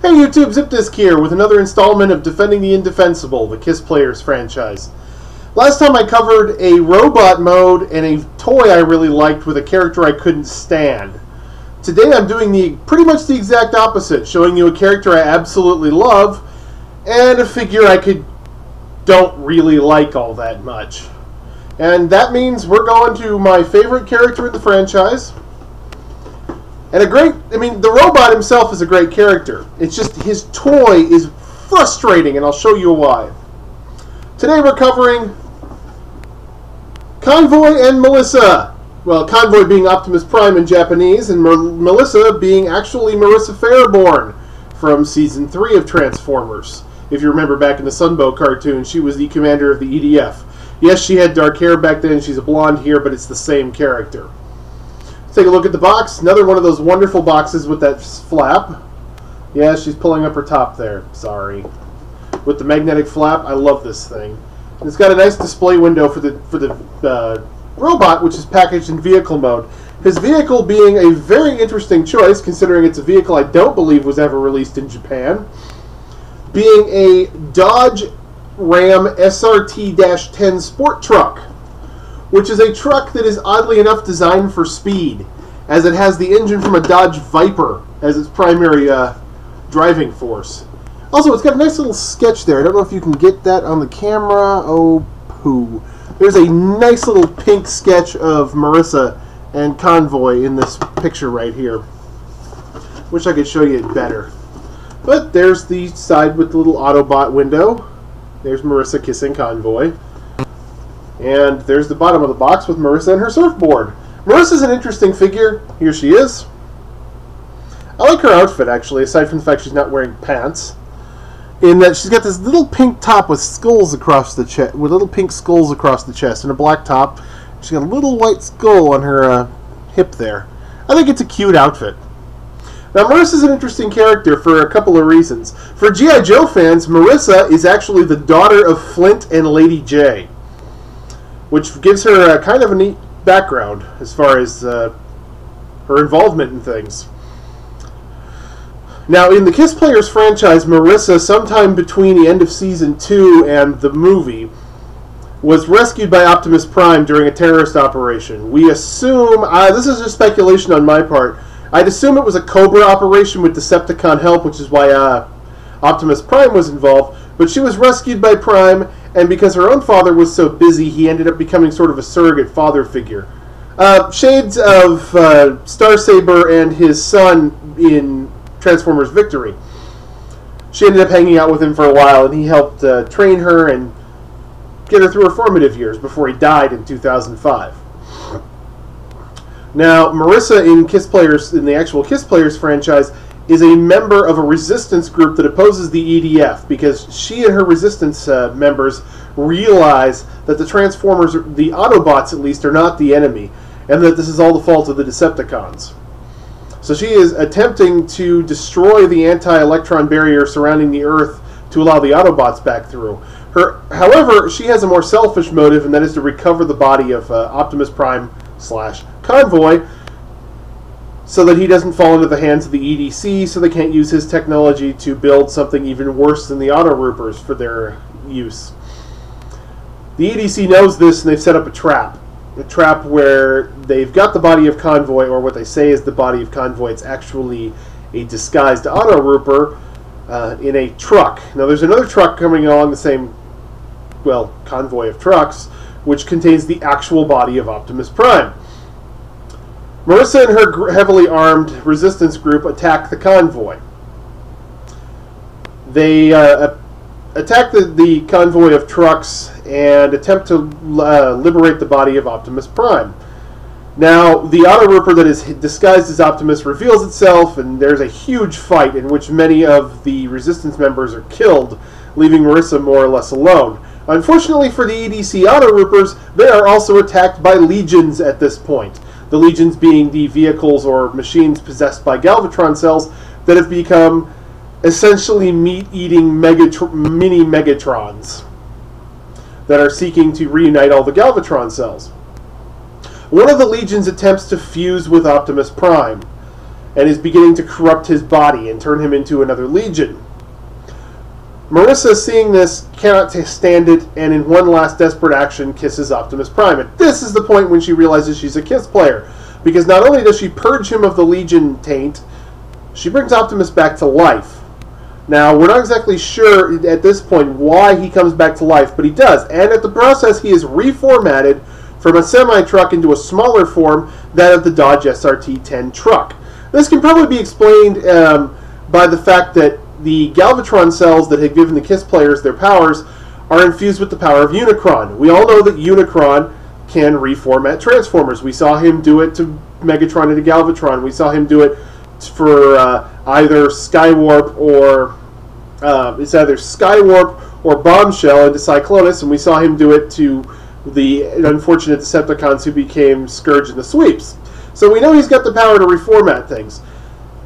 Hey YouTube, ZipDisc here with another installment of Defending the Indefensible, the Kiss Players franchise. Last time I covered a robot mode and a toy I really liked with a character I couldn't stand. Today I'm doing pretty much the exact opposite, showing you a character I absolutely love and a figure I don't really like all that much. And that means we're going to my favorite character in the franchise. And the robot himself is a great character. It's just his toy is frustrating, and I'll show you why. Today we're covering Convoy and Melissa. Well, Convoy being Optimus Prime in Japanese, and Melissa being actually Marissa Faireborne from Season 3 of Transformers. If you remember back in the Sunbow cartoon, she was the commander of the EDF. Yes, she had dark hair back then, she's a blonde here, but it's the same character. Take a look at the box. Another one of those wonderful boxes with that flap. Yeah, she's pulling up her top there. Sorry. With the magnetic flap. I love this thing. And it's got a nice display window for the robot, which is packaged in vehicle mode. His vehicle being a very interesting choice, considering it's a vehicle I don't believe was ever released in Japan. Being a Dodge Ram SRT-10 sport truck, which is a truck that is oddly enough designed for speed, as it has the engine from a Dodge Viper as its primary driving force. Also, it's got a nice little sketch there. I don't know if you can get that on the camera. Oh, poo. There's a nice little pink sketch of Marissa and Convoy in this picture right here. Wish I could show you it better. But there's the side with the little Autobot window. There's Marissa kissing Convoy. And there's the bottom of the box with Marissa and her surfboard. Marissa's an interesting figure. Here she is. I like her outfit, actually, aside from the fact she's not wearing pants. In that she's got this little pink top with skulls across the chest, with little pink skulls across the chest, and a black top. She's got a little white skull on her hip there. I think it's a cute outfit. Now, Marissa's an interesting character for a couple of reasons. For G.I. Joe fans, Marissa is actually the daughter of Flint and Lady J, which gives her kind of a neat background as far as her involvement in things. Now, in the Kiss Players franchise, Marissa, sometime between the end of Season 2 and the movie, was rescued by Optimus Prime during a terrorist operation. We assume, this is just speculation on my part, I'd assume it was a Cobra operation with Decepticon help, which is why Optimus Prime was involved, but she was rescued by Prime, and because her own father was so busy, he ended up becoming sort of a surrogate father figure. Shades of Starsaber and his son in Transformers Victory. She ended up hanging out with him for a while, and he helped train her and get her through her formative years before he died in 2005. Now, Marissa in the actual Kiss Players franchise is a member of a resistance group that opposes the EDF because she and her resistance members realize that the Transformers, the Autobots at least, are not the enemy, and that this is all the fault of the Decepticons. So she is attempting to destroy the anti-electron barrier surrounding the Earth to allow the Autobots back through. However, she has a more selfish motive, and that is to recover the body of Optimus Prime / Convoy, so that he doesn't fall into the hands of the EDC, so they can't use his technology to build something even worse than the Autoroopers for their use. The EDC knows this, and they've set up a trap. A trap where they've got the body of Convoy, or what they say is the body of Convoy. It's actually a disguised Autorooper in a truck. Now, there's another truck coming along the same, well, convoy of trucks, which contains the actual body of Optimus Prime. Marissa and her heavily armed resistance group attack the convoy. They attack the convoy of trucks and attempt to liberate the body of Optimus Prime. Now, the Autorooper that is disguised as Optimus reveals itself, and there's a huge fight in which many of the resistance members are killed, leaving Marissa more or less alone. Unfortunately for the EDC Autoroopers, they are also attacked by legions at this point. The legions being the vehicles or machines possessed by Galvatron cells that have become essentially meat-eating mini Megatrons that are seeking to reunite all the Galvatron cells. One of the legions attempts to fuse with Optimus Prime, and is beginning to corrupt his body and turn him into another Legion. Marissa, seeing this, cannot stand it, and in one last desperate action, kisses Optimus Prime. And this is the point when she realizes she's a Kiss player, because not only does she purge him of the Legion taint, she brings Optimus back to life. Now, we're not exactly sure at this point why he comes back to life, but he does. And at the process, he is reformatted from a semi-truck into a smaller form, that of the Dodge SRT-10 truck. This can probably be explained by the fact that the Galvatron cells that had given the Kiss players their powers are infused with the power of Unicron. We all know that Unicron can reformat Transformers. We saw him do it to Megatron and to Galvatron. We saw him do it for either Skywarp or Bombshell into Cyclonus, and we saw him do it to the unfortunate Decepticons who became Scourge in the Sweeps. So we know he's got the power to reformat things.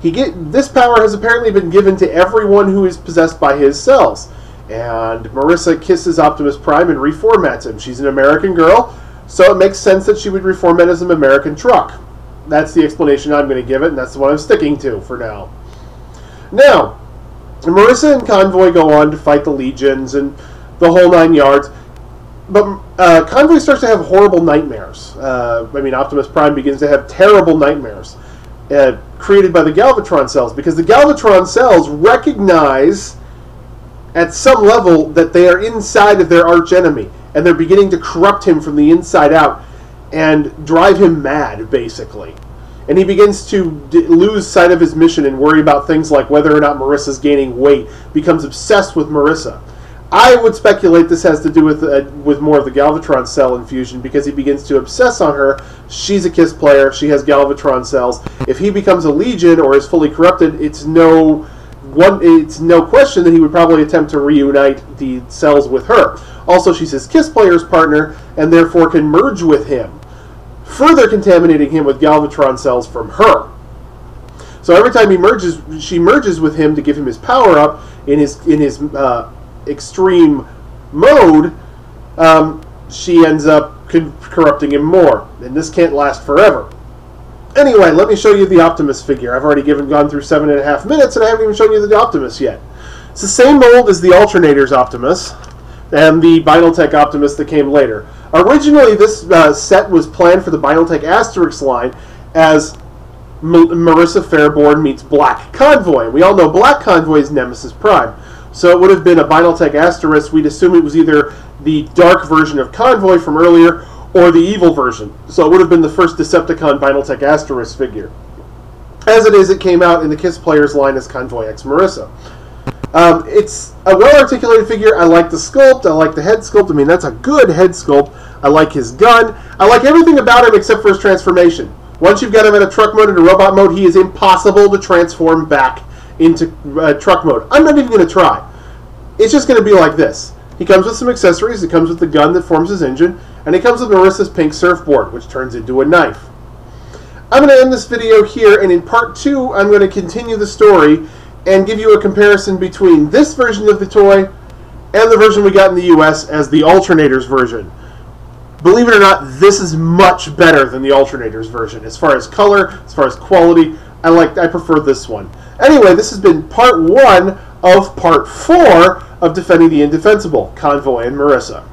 This power has apparently been given to everyone who is possessed by his cells. And Marissa kisses Optimus Prime and reformats him. She's an American girl, so it makes sense that she would reformat as an American truck. That's the explanation I'm going to give it, and that's the one I'm sticking to for now. Now, Marissa and Convoy go on to fight the Legions and the whole 9 yards. But Convoy starts to have horrible nightmares. Optimus Prime begins to have terrible nightmares created by the Galvatron cells, because the Galvatron cells recognize at some level that they are inside of their archenemy, and they're beginning to corrupt him from the inside out and drive him mad, basically. And he begins to lose sight of his mission and worry about things like whether or not Marissa's gaining weight, becomes obsessed with Marissa. I would speculate this has to do with more of the Galvatron cell infusion, because he begins to obsess on her. She's a Kiss player. She has Galvatron cells. If he becomes a Legion or is fully corrupted, it's no question that he would probably attempt to reunite the cells with her. Also, she's his Kiss player's partner, and therefore can merge with him, further contaminating him with Galvatron cells from her. So every time she merges with him to give him his power up in his extreme mode, she ends up corrupting him more, and this can't last forever. Anyway, let me show you the Optimus figure. I've already gone through 7.5 minutes, and I haven't even shown you the Optimus yet. It's the same mold as the Alternators Optimus and the Binaltech Optimus that came later. Originally, this set was planned for the Binaltech Asterix line as Marissa Faireborne meets Black Convoy. We all know Black Convoy is Nemesis Prime. So it would have been a Binaltech Asterisk. We'd assume it was either the dark version of Convoy from earlier or the evil version. So it would have been the first Decepticon Binaltech Asterisk figure. As it is, it came out in the Kiss Players line as Convoy X Marissa. It's a well-articulated figure. I like the sculpt. I like the head sculpt. I mean, that's a good head sculpt. I like his gun. I like everything about him except for his transformation. Once you've got him in a truck mode and a robot mode, he is impossible to transform back into truck mode. I'm not even going to try. It's just going to be like this. He comes with some accessories. It comes with the gun that forms his engine, and he comes with Marissa's pink surfboard, which turns into a knife. I'm going to end this video here, and in part 2, I'm going to continue the story and give you a comparison between this version of the toy and the version we got in the US as the Alternators version. Believe it or not, this is much better than the Alternators version. As far as color, as far as quality, I prefer this one. Anyway, this has been part 1 of part 4 of Defending the Indefensible, Convoy and Marissa.